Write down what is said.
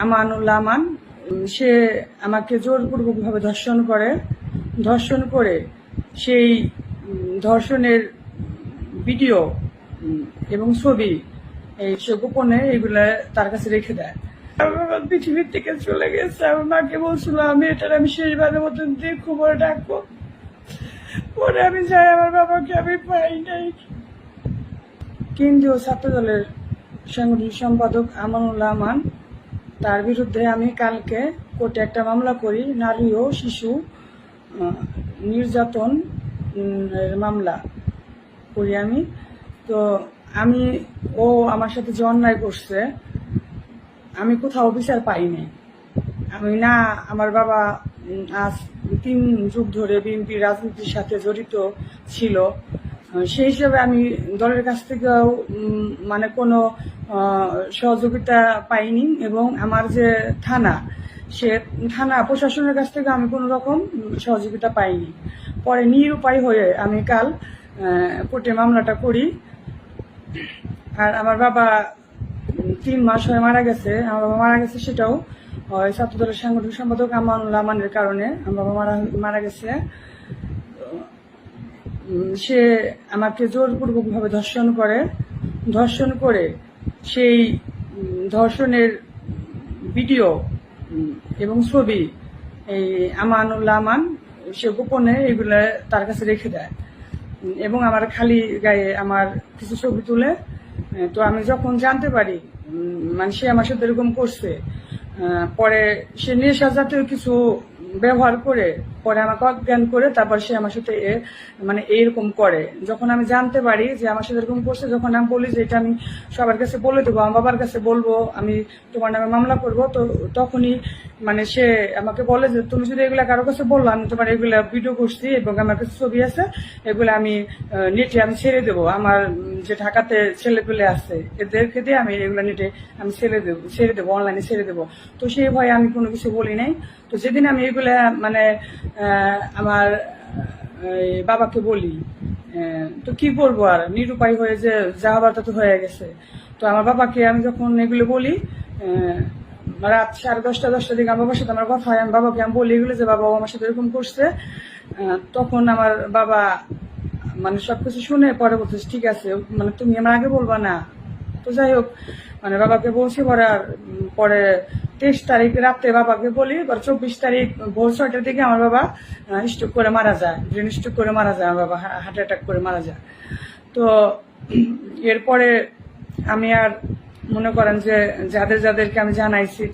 আমানুল্লাহ আমান। সে আমাকে জোরপূর্বকভাবে ধর্ষণ করে সেই ধর্ষণের ভিডিও এবং ছবি সে গোপনে এগুলা তার কাছে রেখে দেয়। আমার বাবা পৃথিবীর থেকে চলে গেছে। আমার মাকে বলছিল আমি শেষবারের মতন দেখবো, পরে ডাকবো। পরে আমি যাই, আমার বাবাকে আমি পাই নাই। কেন্দ্রীয় ছাত্র দলের সাংগঠনিক সম্পাদক আমানুল্লাহ আমান, তার বিরুদ্ধে আমি কালকে কোর্টে একটা মামলা করি, নারী ও শিশু নির্যাতন মামলা করি আমি। তো ও আমার সাথে যে অন্যায় করছে, আমি কোথাও বিচার পাইনি। আমার বাবা আজ 3 যুগ ধরে বিএনপি রাজনীতির সাথে জড়িত ছিল, সেই হিসেবে আমি দলের কাছ থেকেও কোনো সহযোগিতা পাইনি, এবং আমার যে থানা প্রশাসনের কাছ থেকে আমি কোনো রকম সহযোগিতা পাইনি। পরে নিরুপায় হয়ে আমি কাল কোর্টে মামলাটা করি। আর আমার বাবা 3 মাস হয়ে মারা গেছে। আমার বাবা মারা গেছে সেটাও ছাত্র দলের সাংগঠনিক সম্পাদক আমানুল্লাহ আমানের কারণে আমার বাবা মারা গেছে। সে আমাকে জোরপূর্বকভাবে ধর্ষণ করে সেই ধর্ষণের ভিডিও এবং ছবি আমানুল্লাহ আমান সে গোপনে এগুলা তার কাছে রেখে দেয় এবং আমার খালি গায়ে আমার কিছু ছবি তুলে। তো আমি যখন জানতে পারি সে আমার সাথে এরকম করছে, পরে সে নেশা জাতীয় কিছু ব্যবহার করে পরে আমাকে অজ্ঞান করে তারপর সে আমার সাথে এইরকম করে। যখন আমি জানতে পারি যে আমার সাথে এরকম করছে, যখন আমি বলি যে এটা আমি সবার কাছে বলে দেবো, আমার বাবার কাছে বলবো, আমি তোমার নামে মামলা করব, তো তখনই সে আমাকে বলে যে তুমি যদি এগুলা কারো কাছে বললো, আমি তোমার এগুলা ভিডিও করছি এবং আমার কাছে ছবি আছে, এগুলো আমি নেটে আমি ছেড়ে দেবো। আমার যে ঢাকাতে ছেলেপেলে আছে এদেরকে দিয়ে আমি এগুলা নেটে আমি ছেড়ে দেবো, অনলাইনে ছেড়ে দেবো। তো সেই ভয়ে আমি কোনো কিছু বলি নাই। তো যেদিন আমি এগুলা আমার বাবাকে বলি, তো কি করবো, আর নিরুপায় হয়ে যে যা হবার তা তো হয়ে গেছে। তো আমার বাবাকে আমি যখন এগুলো বলি, রাত 10:30-10টার দিকে আমার বাবার সাথে আমার কথা হয়, আমি বাবাকে আমি বলি এগুলো যে বাবা আমার সাথে এরকম করছে। তখন আমার বাবা সবকিছু শুনে পরে বলছে ঠিক আছে, তুমি আমার আগে বলবা না। তো যাই হোক, বাবাকে বলছি। পরে 23 তারিখ রাতে বাবাকে বলি, 24 তারিখ ভোর 6টার দিকে আমার বাবা স্ট্রোক করে মারা যায়, ব্রেন স্ট্রোক করে মারা যায়, আমার বাবা হার্ট অ্যাটাক করে মারা যায়। তো এরপরে আমি আর মনে করেন যে যাদেরকে আমি জানাইছি